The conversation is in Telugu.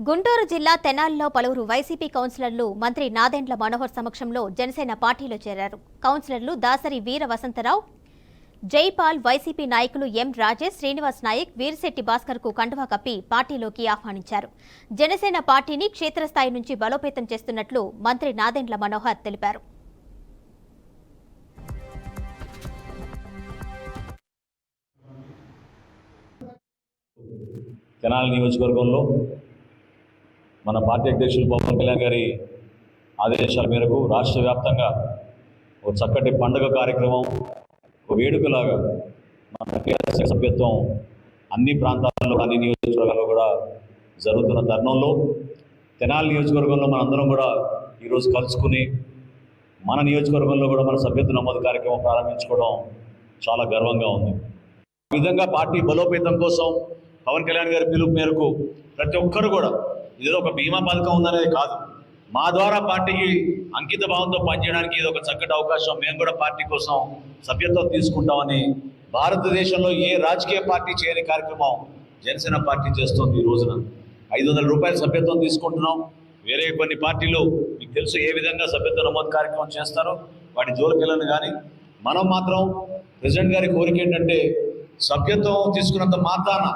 గుంటూరు జిల్లా తెనాలిలో పలువురు వైసీపీ కౌన్సిలర్లు మంత్రి నాదెండ్ల మనోహర్ సమక్షంలో జనసేన పార్టీలో చేరారు. కౌన్సిలర్లు దాసరి వీర వసంతరావు, జైపాల్, వైసీపీ నాయకులు ఎం రాజేష్, శ్రీనివాస్ నాయక్, వీర్శెట్టి భాస్కర్ కు కండువా కప్పి పార్టీలోకి ఆహ్వానించారు. జనసేన పార్టీని క్షేత్రస్థాయి నుంచి బలోపేతం చేస్తున్నట్లు మంత్రి నాదెండ్ల మనోహర్ తెలిపారు. తెనాలి నియోజకవర్గంలో మన పార్టీ అధ్యక్షులు పవన్ కళ్యాణ్ గారి ఆదేశాల మేరకు రాష్ట్ర వ్యాప్తంగా ఒక చక్కటి పండుగ కార్యక్రమం, ఒక వేడుకలాగా మన టీఆర్ఎస్ సభ్యత్వం అన్ని ప్రాంతాల్లో, అన్ని నియోజకవర్గాల్లో కూడా జరుగుతున్న తరుణంలో తెనాలి నియోజకవర్గంలో మనందరం కూడా ఈరోజు కలుసుకుని మన నియోజకవర్గంలో కూడా మన సభ్యత్వ నమోదు కార్యక్రమం ప్రారంభించుకోవడం చాలా గర్వంగా ఉంది. ఈ విధంగా పార్టీ బలోపేతం కోసం పవన్ కళ్యాణ్ గారి పిలుపు మేరకు ప్రతి ఒక్కరు కూడా ఇదేదో ఒక బీమా పథకం ఉందనేది కాదు, మా ద్వారా పార్టీకి అంకిత భావంతో పనిచేయడానికి ఇది ఒక చక్కటి అవకాశం. మేము కూడా పార్టీ కోసం సభ్యత్వం తీసుకుంటామని భారతదేశంలో ఏ రాజకీయ పార్టీ చేయని కార్యక్రమం జనసేన పార్టీ చేస్తుంది. ఈ రోజున 500 రూపాయల సభ్యత్వం తీసుకుంటున్నాం. వేరే కొన్ని పార్టీలు మీకు తెలుసు ఏ విధంగా సభ్యత్వ నమోదు కార్యక్రమం చేస్తారో, వాటి జోలికి వెళ్ళను. కానీ మనం మాత్రం ప్రెసిడెంట్ గారి కోరిక ఏంటంటే సభ్యత్వం తీసుకున్నంత మాత్రాన